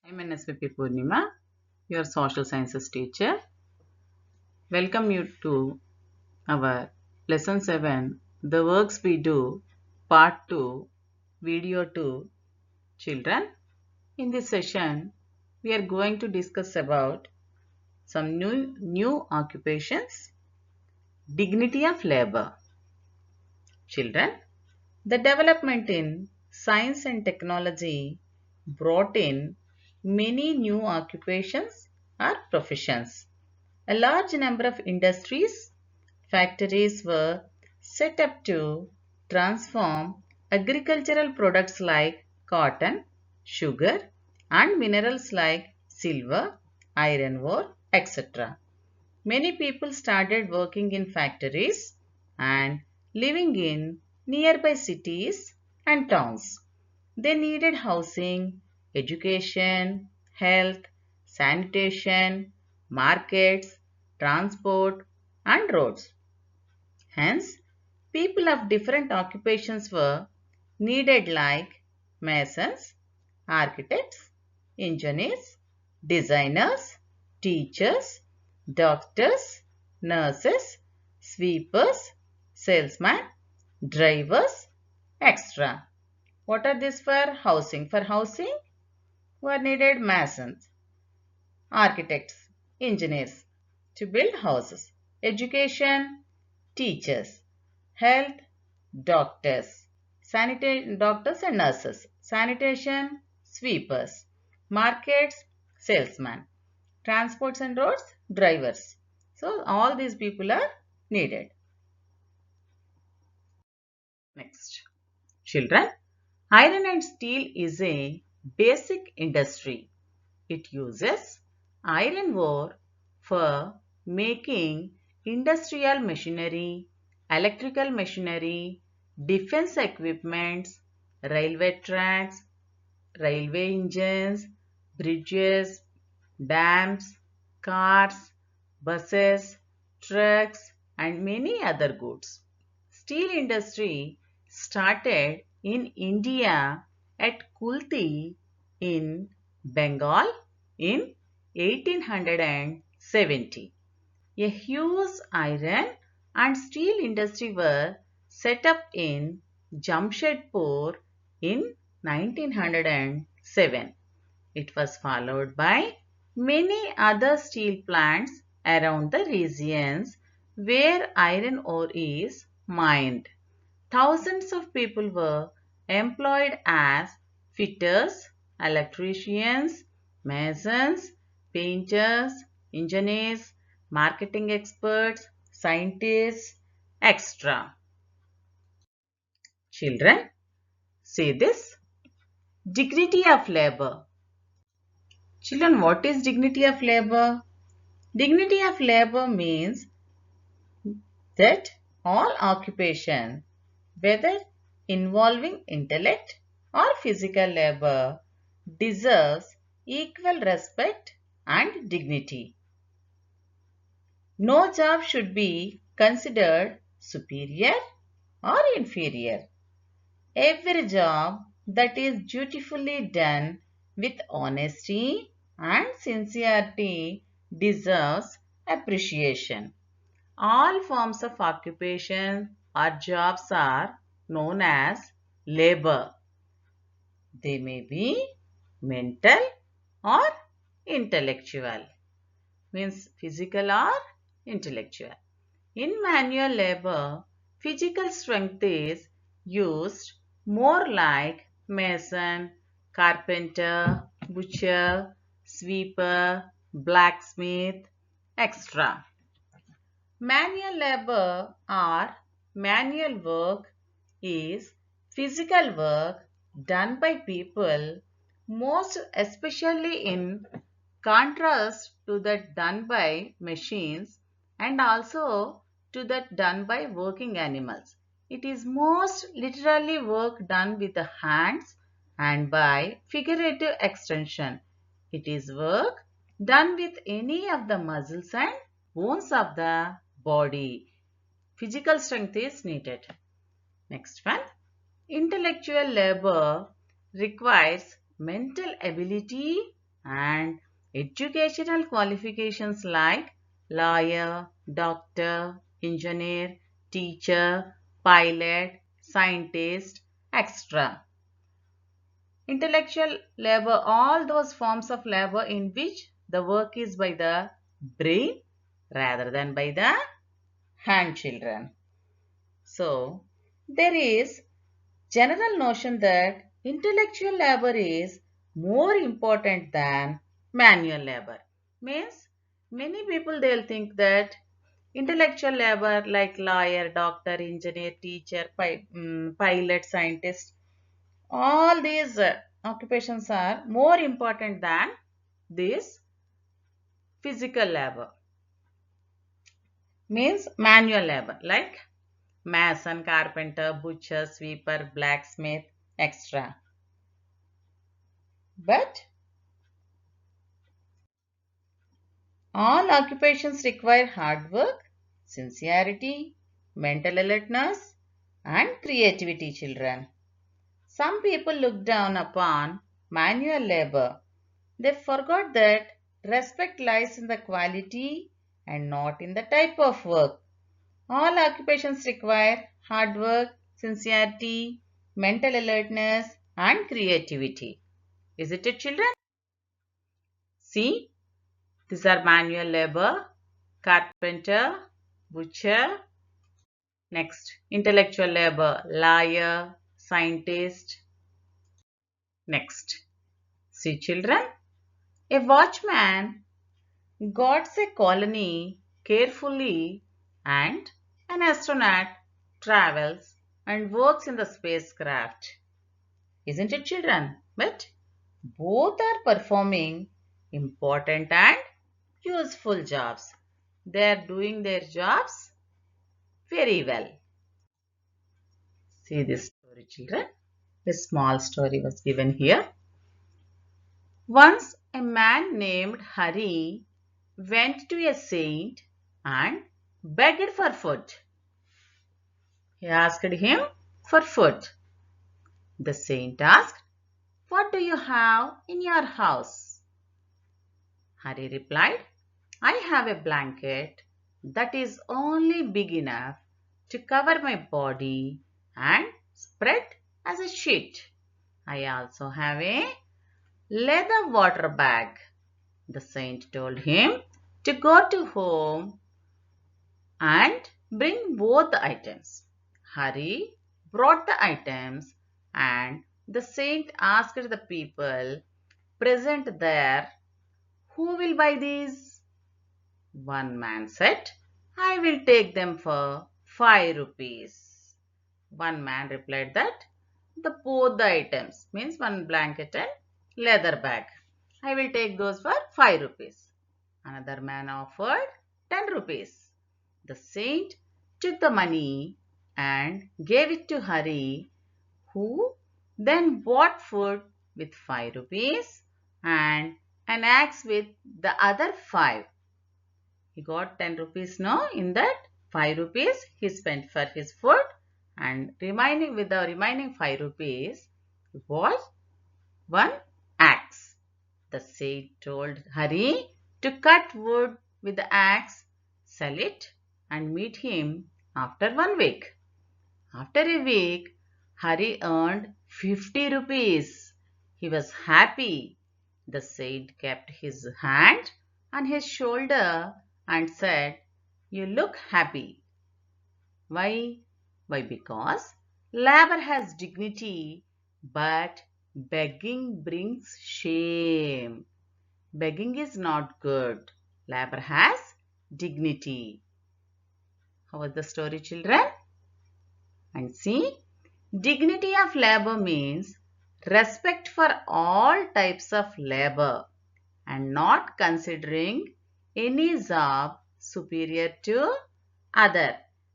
I'm NSVP Purnima, your social sciences teacher. Welcome you to our lesson 7, the works we do, part 2, video 2, children. In this session, we are going to discuss about some new occupations, dignity of labor. Children, the development in science and technology brought in many new occupations or professions. A large number of industries, factories were set up to transform agricultural products like cotton, sugar, and minerals like silver, iron ore, etc. Many people started working in factories and living in nearby cities and towns. They needed housing, education, health, sanitation, markets, transport, and roads. Hence, people of different occupations were needed like masons, architects, engineers, designers, teachers, doctors, nurses, sweepers, salesmen, drivers, etc. What are these for? Housing. For housing, were needed masons, architects, engineers to build houses. Education, teachers. Health, doctors. Doctors and nurses. Sanitation, sweepers. Markets, salesmen. Transports and roads, drivers. So all these people are needed. Next. Children, iron and steel is a basic industry. It uses iron ore for making industrial machinery, electrical machinery, defense equipments, railway tracks, railway engines, bridges, dams, cars, buses, trucks, and many other goods. Steel industry started in India at Kulti in Bengal in 1870. A huge iron and steel industry were set up in Jamshedpur in 1907. It was followed by many other steel plants around the regions where iron ore is mined. Thousands of people were employed as fitters, electricians, masons, painters, engineers, marketing experts, scientists, etc. Children, say this. Dignity of labor. Children, what is dignity of labor? Dignity of labor means that all occupation, whether involving intellect or physical labor, deserves equal respect and dignity. No job should be considered superior or inferior. Every job that is dutifully done with honesty and sincerity deserves appreciation. All forms of occupation or jobs are known as labor. They may be mental or intellectual, means physical or intellectual. In manual labor, physical strength is used more like mason, carpenter, butcher, sweeper, blacksmith, etc. Manual labor or manual work is physical work done by people, most especially in contrast to that done by machines and also to that done by working animals. It is most literally work done with the hands and by figurative extension. It is work done with any of the muscles and bones of the body. Physical strength is needed. Next one. Intellectual labor requires mental ability and educational qualifications like lawyer, doctor, engineer, teacher, pilot, scientist, etc. Intellectual labor, all those forms of labor in which the work is by the brain rather than by the hand, children. So, there is general notion that intellectual labor is more important than manual labor. Means many people they'll think that intellectual labor like lawyer, doctor, engineer, teacher, pilot, scientist, all these occupations are more important than this physical labor. Means manual labor like mason, carpenter, butcher, sweeper, blacksmith, etc. But all occupations require hard work, sincerity, mental alertness, and creativity, children. Some people look down upon manual labor. They forgot that respect lies in the quality and not in the type of work. All occupations require hard work, sincerity, mental alertness, and creativity. Is it, children? See, these are manual labor, carpenter, butcher. Next, intellectual labor, lawyer, scientist. Next, see, children, a watchman guards a colony carefully and an astronaut travels and works in the spacecraft. Isn't it, children? But both are performing important and useful jobs. They are doing their jobs very well. See this story, children. A small story was given here. Once a man named Hari went to a saint and begged for food. He asked him for food. The saint asked, "What do you have in your house?" Hari replied, "I have a blanket that is only big enough to cover my body and spread as a sheet. I also have a leather water bag." The saint told him to go to home and bring both the items. Hari brought the items and the saint asked the people present there, "Who will buy these?" One man said, "I will take them for 5 rupees." One man replied that both the items means one blanket and leather bag. "I will take those for 5 rupees." Another man offered 10 rupees. The saint took the money and gave it to Hari, who then bought food with 5 rupees and an axe with the other 5. He got 10 rupees now. In that 5 rupees he spent for his food, and remaining with the remaining 5 rupees he bought one axe. The saint told Hari to cut wood with the axe, sell it, and meet him after 1 week. After a week, Hari earned 50 rupees. He was happy. The saint kept his hand on his shoulder and said, "You look happy." Why? Why? Because labor has dignity, but begging brings shame. Begging is not good. Labor has dignity. How was the story, children? And see, dignity of labor means respect for all types of labor and not considering any job superior to other.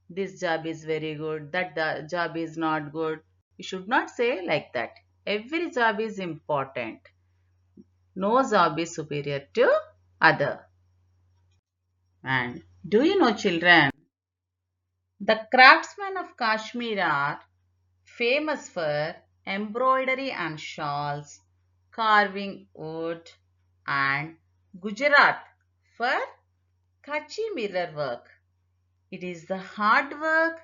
This job is very good, that the job is not good. You should not say like that. Every job is important. No job is superior to other. And do you know, children, the craftsmen of Kashmir are famous for embroidery and shawls, carving wood, and Gujarat for Kachi mirror work. It is the hard work,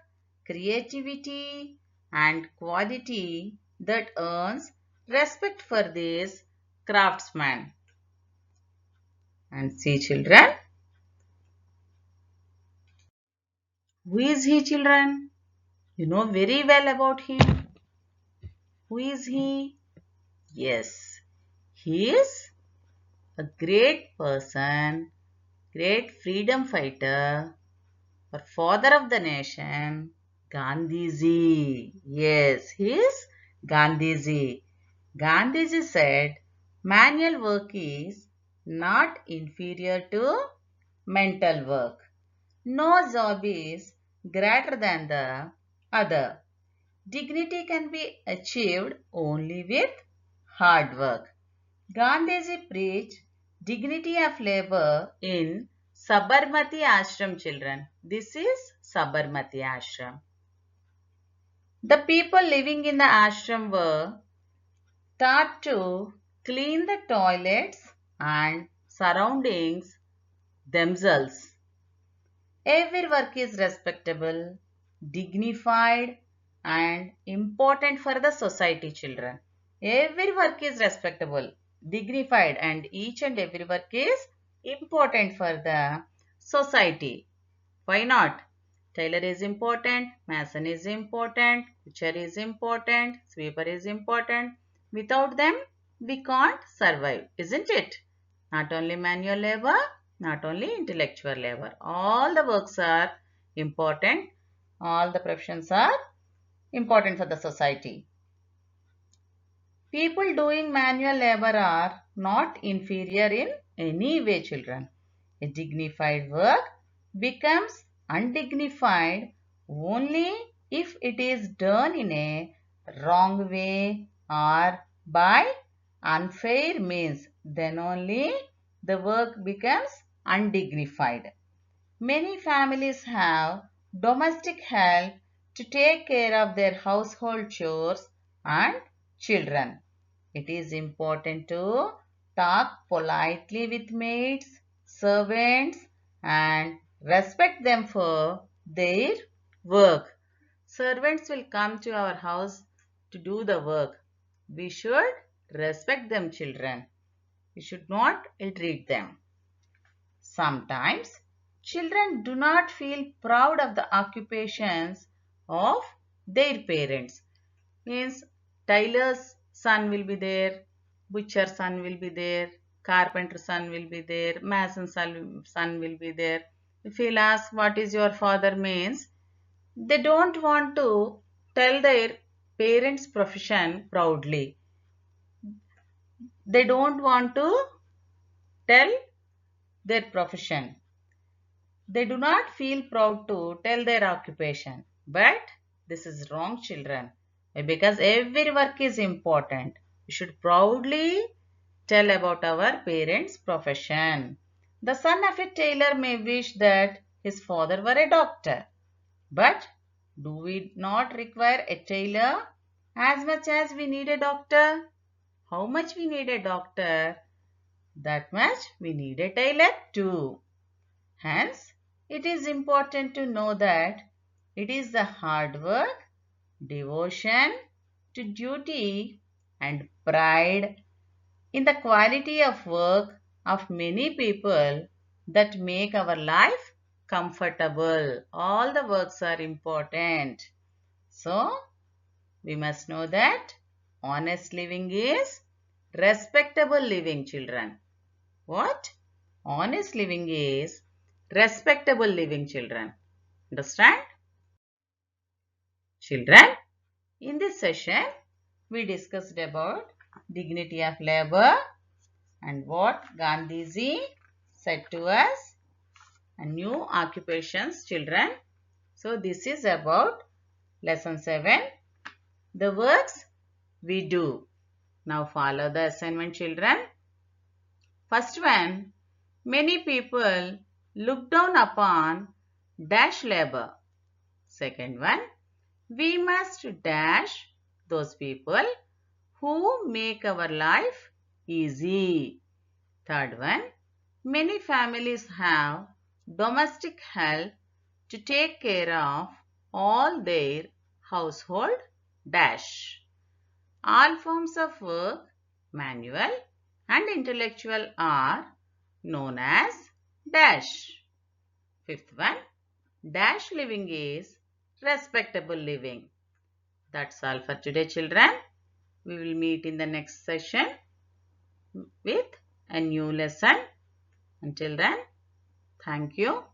creativity and quality that earns respect for this craftsman. And see children, who is he children? You know very well about him. Who is he? Yes, he is a great person, great freedom fighter, or father of the nation, Gandhiji. Yes, he is Gandhiji. Gandhiji said, manual work is not inferior to mental work. No job is greater than the other. Dignity can be achieved only with hard work. Gandhiji preached dignity of labor in Sabarmati Ashram children. This is Sabarmati Ashram. The people living in the ashram were taught to clean the toilets and surroundings themselves. Every work is respectable, dignified and important for the society children. Every work is respectable, dignified and each and every work is important for the society. Why not? Tailor is important, mason is important, butcher is important, sweeper is important. Without them, we can't survive, isn't it? Not only manual labor, not only intellectual labor. All the works are important. All the professions are important for the society. People doing manual labor are not inferior in any way, children. A dignified work becomes undignified only if it is done in a wrong way or by unfair means. Then only the work becomes undignified. Many families have domestic help to take care of their household chores and children. It is important to talk politely with maids, servants, and respect them for their work. Servants will come to our house to do the work. We should respect them, children. We should not ill-treat them. Sometimes children do not feel proud of the occupations of their parents. Means tailor's son will be there, butcher's son will be there, carpenter's son will be there, mason's son will be there. If he'll ask what is your father means, they don't want to tell their parents' profession proudly. They don't want to tell their profession. They do not feel proud to tell their occupation. But this is wrong, children. Because every work is important. We should proudly tell about our parents' profession. The son of a tailor may wish that his father were a doctor. But do we not require a tailor as much as we need a doctor? How much we need a doctor? That much we need a tailor too. Hence, it is important to know that it is the hard work, devotion to duty and pride in the quality of work of many people that make our life comfortable. All the works are important. So, we must know that honest living is respectable living, children. What? Honest living is respectable living, children. Understand? Children, in this session, we discussed about dignity of labor and what Gandhiji said to us and new occupations, children. So, this is about lesson 7, the works we do. Now, follow the assignment, children. First one, many people look down upon dash labor. Second one, we must dash those people who make our life easy. Third one, many families have domestic help to take care of all their household dash. All forms of work, manual and intellectual, are known as dash. Fifth one, dash living is respectable living. That's all for today, children. We will meet in the next session with a new lesson. Until then, thank you.